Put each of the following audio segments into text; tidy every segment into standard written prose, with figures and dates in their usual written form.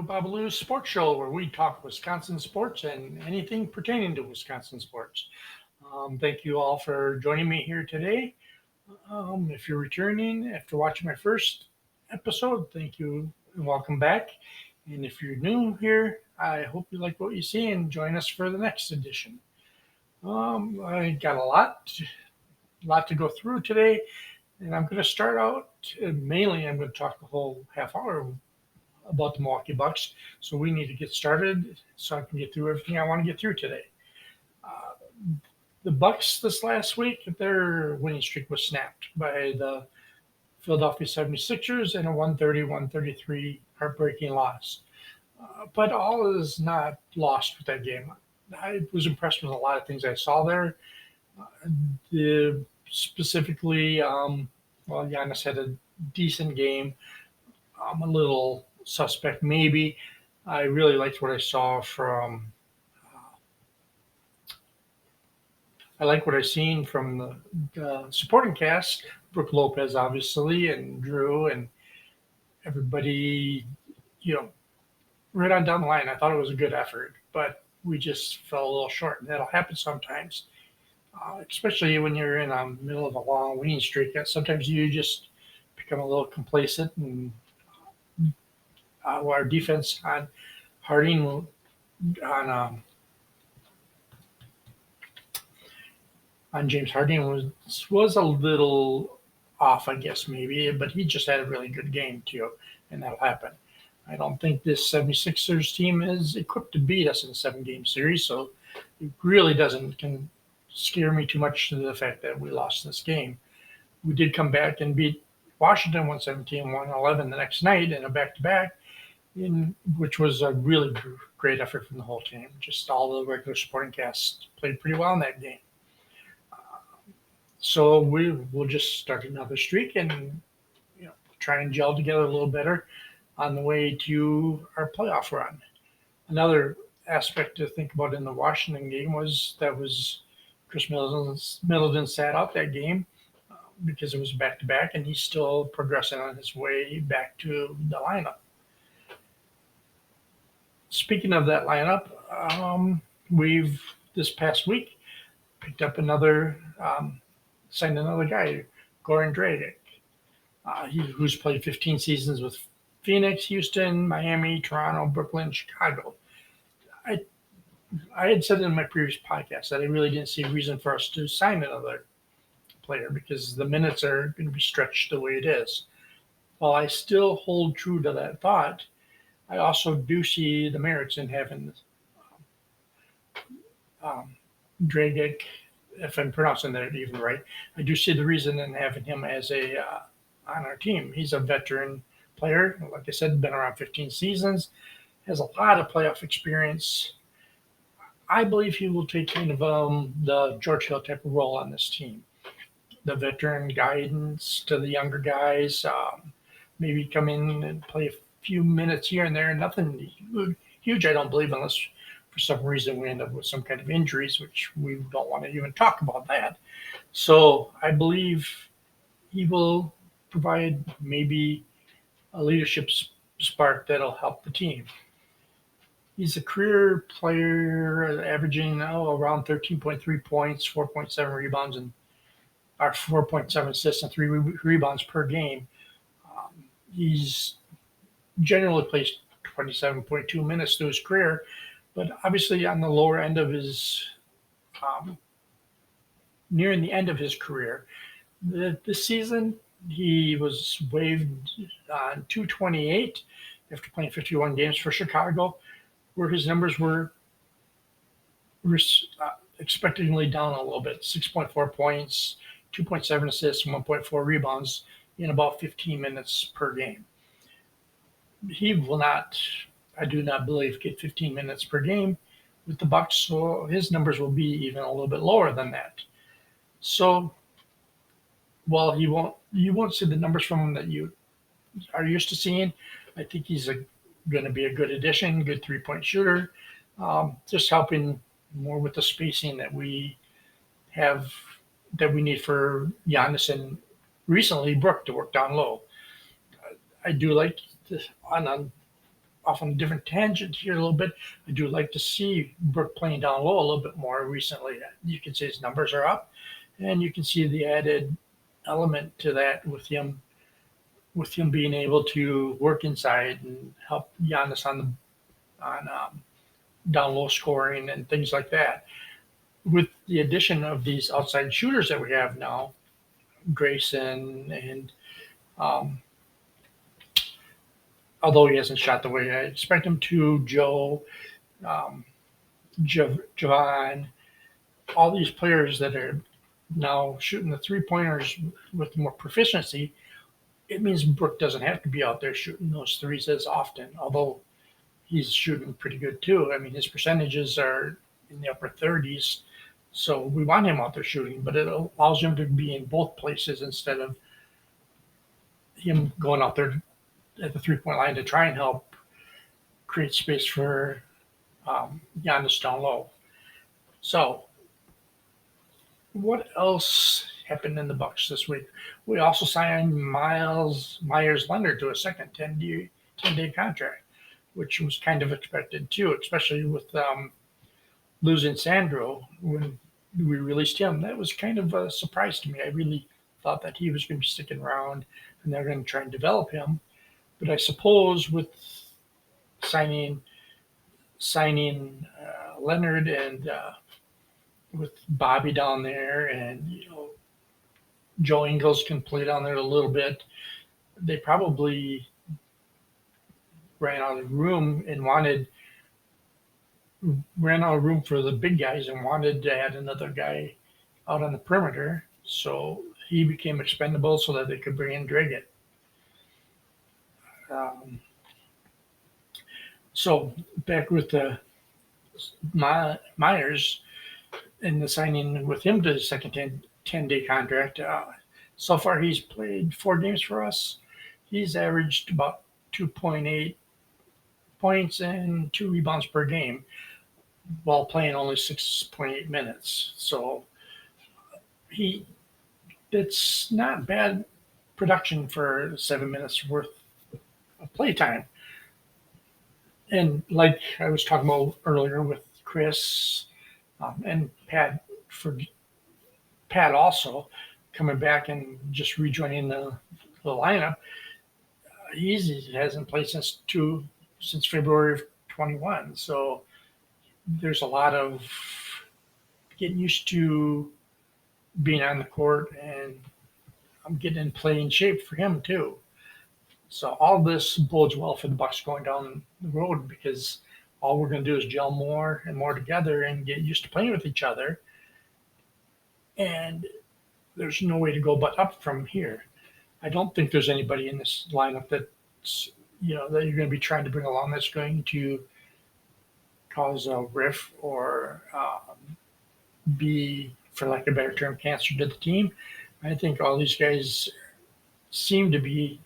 Babalu's Sports Show, where we talk Wisconsin sports and anything pertaining to Wisconsin sports. Thank you all for joining me here today. If you're returning after watching my first episode, thank you and welcome back. And if you're new here, I hope you like what you see and join us for the next edition. I got lot to go through today, and I'm going to start out mainly. I'm going to talk the whole half hour about the Milwaukee Bucks. So we need to get started so I can get through everything I want to get through today. Uh, the Bucks this last week, their winning streak was snapped by the Philadelphia 76ers in a 130-133 heartbreaking loss. But all is not lost with that game. I was impressed with a lot of things I saw there. The, specifically, Giannis had a decent game. I'm a little suspect, maybe. I really liked what I saw from. I like what I seen from the supporting cast, Brooke Lopez, obviously, and Drew, and everybody. You know, right on down the line, I thought it was a good effort, but we just fell a little short, and that'll happen sometimes, especially when you're in the middle of a long winning streak. Sometimes you just become a little complacent, and our defense on Harding on James Harding was a little off, I guess maybe, but he just had a really good game too, and that'll happen. I don't think this 76ers team is equipped to beat us in a 7 game series, so it really doesn't can scare me too much to the fact that we lost this game. We did come back and beat Washington 117-111 the next night in a back to back, in which was a really great effort from the whole team. Just all the regular supporting cast played pretty well in that game. So we will just start another streak and try and gel together a little better on the way to our playoff run. Another aspect to think about in the Washington game was Chris Middleton sat out that game because it was back to back, and he's still progressing on his way back to the lineup. Speaking of that lineup, we've this past week picked up signed another guy, Goran Dragic, who's played 15 seasons with Phoenix, Houston, Miami, Toronto, Brooklyn, Chicago. I I had said in my previous podcast that I really didn't see a reason for us to sign another player because the minutes are going to be stretched the way it is. While I still hold true to that thought, I also do see the merits in having um, Dragic, if I'm pronouncing that even right. I do see the reason in having him as a on our team. He's a veteran player, like I said, been around 15 seasons, has a lot of playoff experience. I believe he will take kind of the George Hill type of role on this team. The veteran guidance to the younger guys, maybe come in and play a few minutes here and there. Nothing huge, I don't believe, unless for some reason we end up with some kind of injuries, which we don't want to even talk about that. So I believe he will provide maybe a leadership spark that'll help the team. He's a career player, averaging around 13.3 points, 4.7 rebounds, and 4.7 assists and 3 rebounds per game. He's generally plays 27.2 minutes through his career, but obviously on the lower end of his, nearing the end of his career. This season, he was waived on 228 after playing 51 games for Chicago, where his numbers were expectedly down a little bit, 6.4 points, 2.7 assists, 1.4 rebounds in about 15 minutes per game. He will not, I do not believe, get 15 minutes per game with the Bucks, so his numbers will be even a little bit lower than that. So while you won't see the numbers from him that you are used to seeing, I think he's going to be a good addition, good 3-point shooter, just helping more with the spacing that we have that we need for Giannis and recently Brooke to work down low. I do like this off on a different tangent here a little bit. I do like to see Brook playing down low a little bit more recently. You can see his numbers are up, and you can see the added element to that with him being able to work inside and help Giannis on down low scoring and things like that. With the addition of these outside shooters that we have now, Grayson and um, although he hasn't shot the way I expect him to, Joe, um, Javon, all these players that are now shooting the 3 pointers with more proficiency, it means Brook doesn't have to be out there shooting those threes as often, although he's shooting pretty good too. I mean, his percentages are in the upper 30s, so we want him out there shooting, but it allows him to be in both places instead of him going out there at the 3 point line to try and help create space for Giannis down low. So, what else happened in the Bucks this week? We also signed Miles Myers Leonard to a second 10-day contract, which was kind of expected too, especially with losing Sandro when we released him. That was kind of a surprise to me. I really thought that he was going to be sticking around and they're going to try and develop him. But I suppose with signing Leonard and with Bobby down there, and Joe Ingles can play down there a little bit. They probably ran out of room and ran out of room for the big guys and wanted to add another guy out on the perimeter. So he became expendable so that they could bring in Dragic. So back with the Myers and the signing with him to the second 10-day contract. So far, he's played 4 games for us. He's averaged about 2.8 points and 2 rebounds per game while playing only 6.8 minutes. So it's not bad production for 7 minutes worth of play time. And like I was talking about earlier with Chris and Pat, for Pat also coming back and just rejoining the lineup, he hasn't played since February of 21. So there's a lot of getting used to being on the court, and I'm getting in playing shape for him too. So all this bodes well for the Bucks going down the road because all we're going to do is gel more and more together and get used to playing with each other. And there's no way to go but up from here. I don't think there's anybody in this lineup that's that you're going to be trying to bring along that's going to cause a riff or be, for lack of a better term, cancer to the team. I think all these guys seem to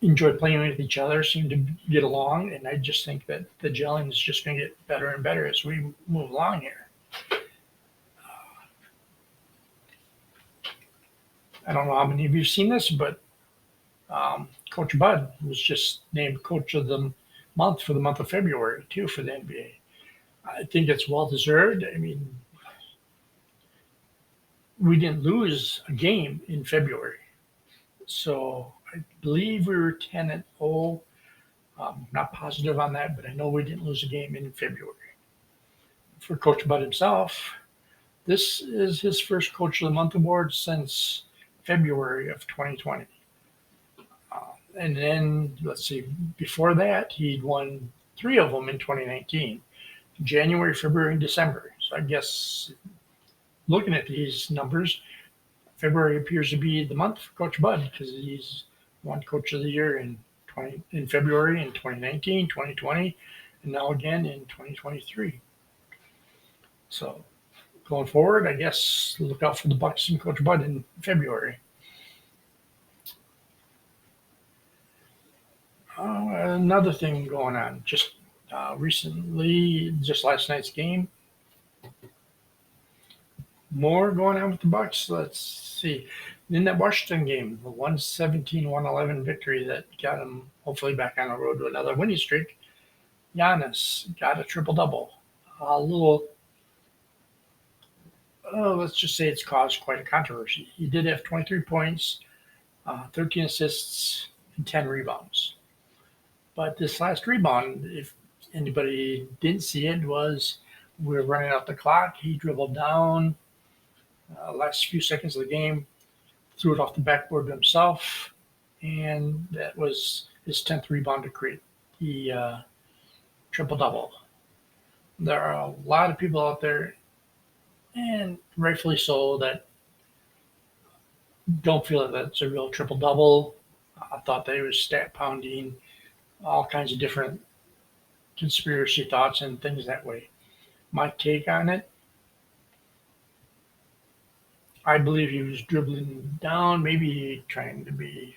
enjoy playing with each other, seem to get along, and I just think that the gelling is just going to get better and better as we move along here. I don't know how many of you have seen this, but Coach Bud was just named Coach of the Month for the month of February, too, for the NBA. I think it's well-deserved. I mean, we didn't lose a game in February. So I believe we were 10-0. Not positive on that, but I know we didn't lose a game in February. For Coach Bud himself, this is his first Coach of the Month award since February of 2020. And then, let's see, before that, he'd won 3 of them in 2019, January, February, and December. So I guess looking at these numbers, February appears to be the month for Coach Bud because he's won Coach of the Year in February in 2019, 2020, and now again in 2023. So going forward, I guess look out for the Bucks and Coach Bud in February. Another thing going on just recently, just last night's game. More going on with the Bucks. Let's see. In that Washington game, the 117-111 victory that got him hopefully back on the road to another winning streak, Giannis got a triple double. A little, let's just say it's caused quite a controversy. He did have 23 points, 13 assists, and 10 rebounds. But this last rebound, if anybody didn't see it, was we were running out the clock. He dribbled down last few seconds of the game, threw it off the backboard to himself, and that was his 10th rebound to create the triple double. There are a lot of people out there, and rightfully so, that don't feel that that's a real triple double. I thought they was stat pounding, all kinds of different conspiracy thoughts and things that way. My take on it, I believe he was dribbling down, maybe trying to be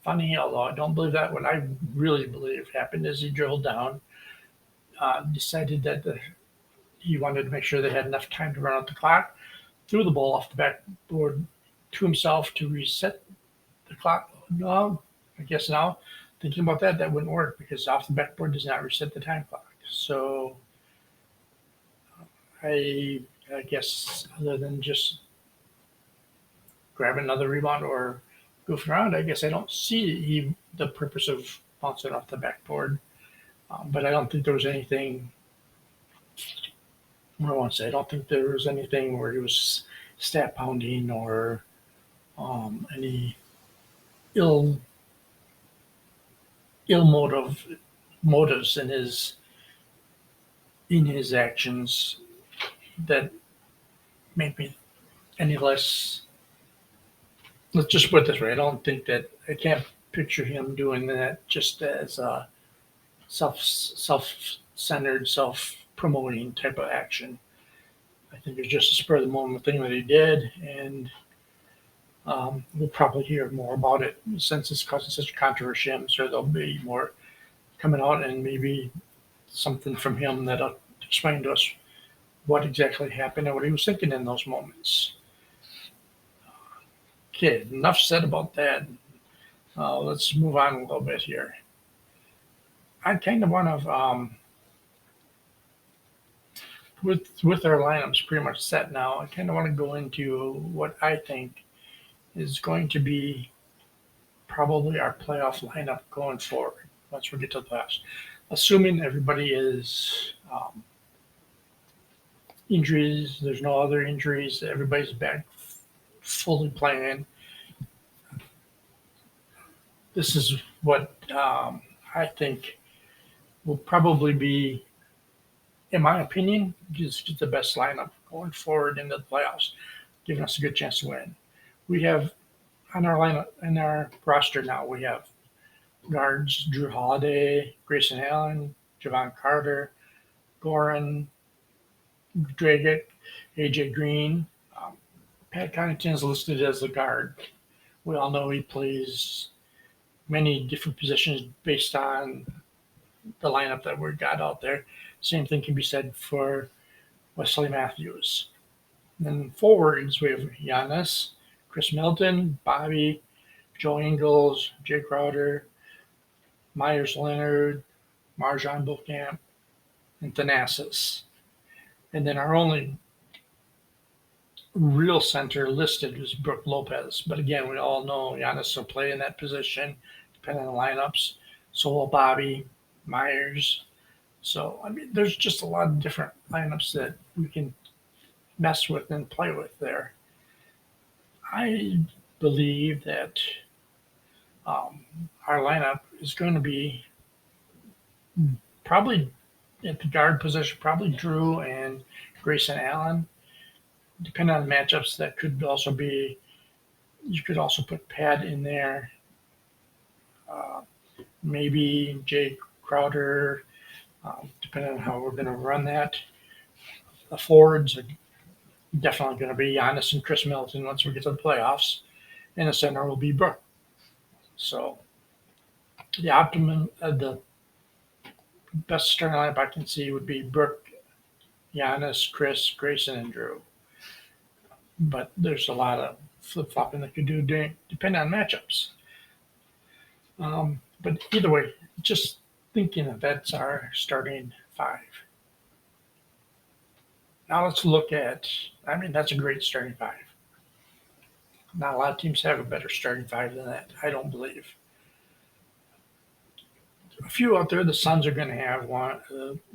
funny, although I don't believe that. What I really believe happened is he dribbled down, decided that he wanted to make sure they had enough time to run out the clock, threw the ball off the backboard to himself to reset the clock. No, I guess now, thinking about that, that wouldn't work because off the backboard does not reset the time clock. So I guess other than just grab another rebound or goofing around, I guess I don't see the purpose of bouncing off the backboard. But I don't think there was anything. I want to say I don't think there was anything where he was stat pounding or any ill motives in his actions that make me any less. Let's just put it this way: I can't picture him doing that just as a self-centered, self-promoting type of action. I think it's just a spur of the moment thing that he did, and we'll probably hear more about it since it's causing such a controversy. I'm sure there'll be more coming out, and maybe something from him that'll explain to us what exactly happened and what he was thinking in those moments. Okay, enough said about that. Let's move on a little bit here. I kind of want to, with our lineups pretty much set now, I kind of want to go into what I think is going to be probably our playoff lineup going forward once we get to the playoffs. Assuming everybody is injuries, there's no other injuries, everybody's back fully playing. This is what I think will probably be, in my opinion, just the best lineup going forward into the playoffs, giving us a good chance to win. We have on our lineup, in our roster now, we have guards Drew Holiday, Grayson Allen, Javon Carter, Goran Dragic, AJ Green. Pat Connaughton is listed as a guard. We all know he plays many different positions based on the lineup that we got out there. Same thing can be said for Wesley Matthews. Then forwards, we have Giannis, Chris Middleton, Bobby, Joe Ingles, Jay Crowder, Myers Leonard, Marjon Beauchamp, and Thanasis. And then our only real center listed was Brook Lopez. But again, we all know Giannis will play in that position, depending on the lineups. So will Bobby, Myers. So, I mean, there's just a lot of different lineups that we can mess with and play with there. I believe that our lineup is going to be probably at the guard position, probably Drew and Grayson Allen. Depending on the matchups, that could also be, you could also put Pat in there. Maybe Jay Crowder, depending on how we're going to run that. The forwards are definitely going to be Giannis and Chris Middleton once we get to the playoffs. And the center will be Brook. So the best starting lineup I can see would be Brook, Giannis, Chris, Grayson, and Drew. but there's a lot of flip flopping that could do depending on matchups. But either way, just thinking that that's our starting five. Now let's look at, I mean, that's a great starting five. Not a lot of teams have a better starting five than that, I don't believe. A few out there, the Suns are going to have one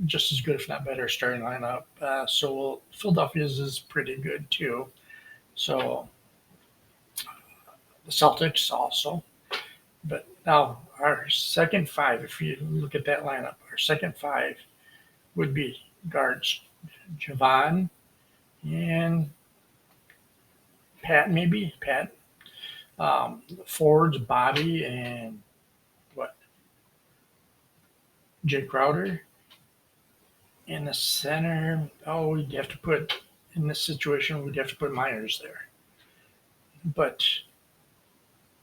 just as good, if not better, starting lineup. So Philadelphia's is pretty good too. So the Celtics also. But now our second five, if you look at that lineup, our second five would be guards Javon and Pat, maybe Pat. Forwards Bobby and what Jay Crowder. In the center, oh, we'd have to put in this situation, we'd have to put Myers there. But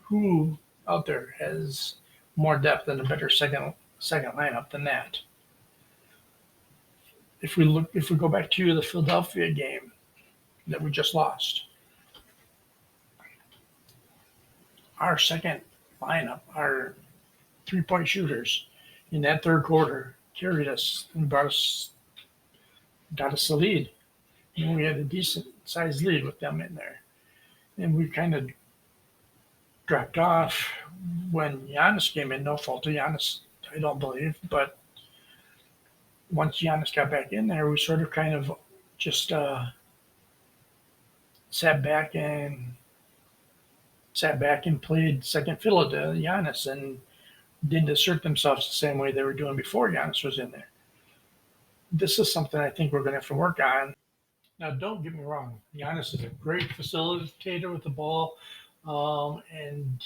who out there has more depth and a better second lineup than that? If we go back to the Philadelphia game that we just lost, our second lineup, our 3-point shooters in that third quarter carried us and got us the lead. And we had a decent sized lead with them in there. And we kind of dropped off when Giannis came in. No fault of Giannis, I don't believe. But once Giannis got back in there, we sort of kind of just sat back and played second fiddle to Giannis and didn't assert themselves the same way they were doing before Giannis was in there. This is something I think we're going to have to work on. Now, don't get me wrong. Giannis is a great facilitator with the ball, and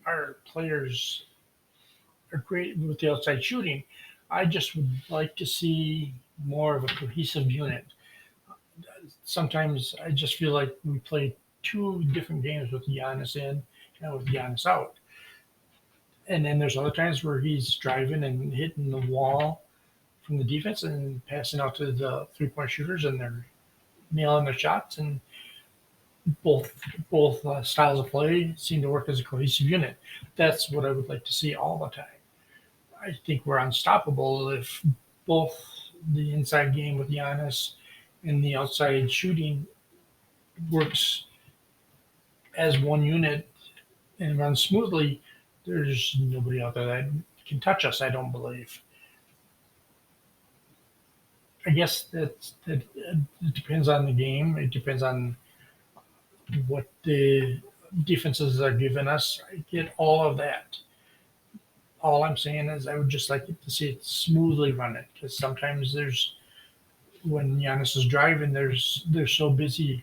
our players are great with the outside shooting. I just would like to see more of a cohesive unit. Sometimes I just feel like we play two different games with Giannis in and with Giannis out. And then there's other times where he's driving and hitting the wall from the defense and passing out to the 3-point shooters, and they're nailing their shots. And both styles of play seem to work as a cohesive unit. That's what I would like to see all the time. I think we're unstoppable if both the inside game with Giannis and the outside shooting works as one unit and runs smoothly. There's nobody out there that can touch us, I don't believe. I guess that it depends on the game. It depends on what the defenses are giving us. I get all of that. All I'm saying is I would just like to see it smoothly run it, because sometimes when Giannis is driving, they're so busy.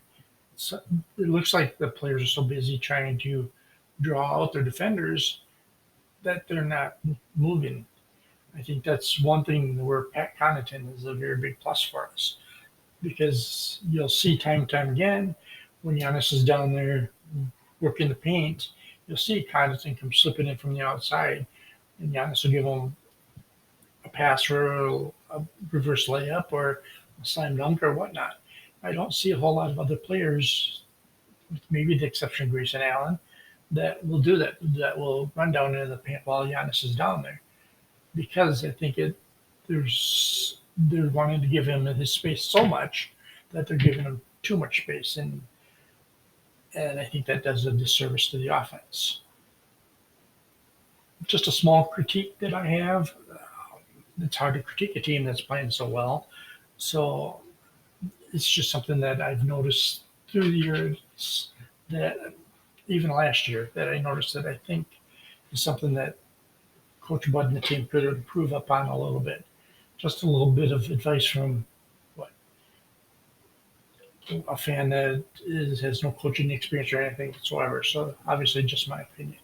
So it looks like the players are so busy trying to draw out their defenders that they're not moving. I think that's one thing where Pat Connaughton is a very big plus for us, because you'll see time and time again when Giannis is down there working the paint, you'll see Connaughton come slipping in from the outside, and Giannis will give him a pass for a reverse layup or a slam dunk or whatnot. I don't see a whole lot of other players, with maybe the exception of Grayson Allen, that will do that, that will run down into the paint while Giannis is down there. Because I think they're wanting to give him his space so much that they're giving him too much space, and I think that does a disservice to the offense. Just a small critique that I have. It's hard to critique a team that's playing so well. So it's just something that I've noticed through the years, that even last year, that I noticed that I think is something that Coach Bud and the team could improve upon a little bit. Just a little bit of advice from a fan that has no coaching experience or anything whatsoever. So obviously, just my opinion.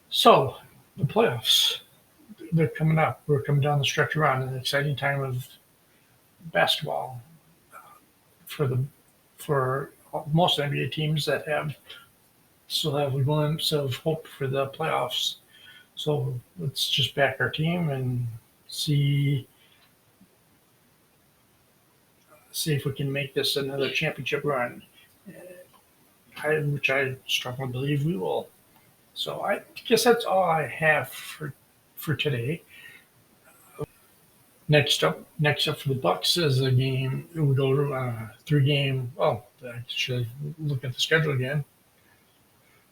So the playoffs, they're coming up. We're coming down the stretch around, an exciting time of basketball for most NBA teams that still have a glimpse of hope for the playoffs. So let's just back our team and see see if we can make this another championship run, which I strongly believe we will. So I guess that's all I have for today. Next up for the Bucks is a game. We go to 3-game. Oh, I should look at the schedule again.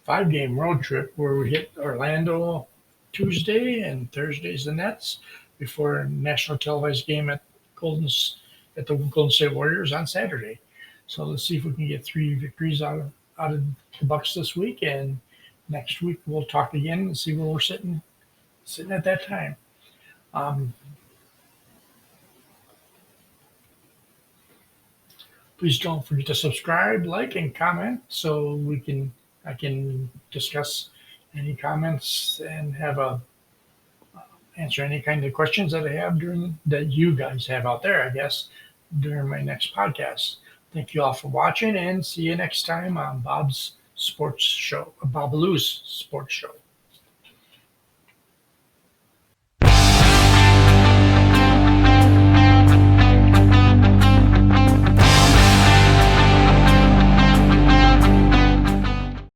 5-game road trip where we hit Orlando Tuesday and Thursday's the Nets before a national televised game at the Golden State Warriors on Saturday. So let's see if we can get 3 victories out of the Bucks this week, and next week we'll talk again and see where we're sitting at that time. Please don't forget to subscribe, like, and comment so I can discuss any comments and answer any kind of questions that I have that you guys have out there, I guess, during my next podcast. Thank you all for watching, and see you next time on Bob Lou's Sports Show.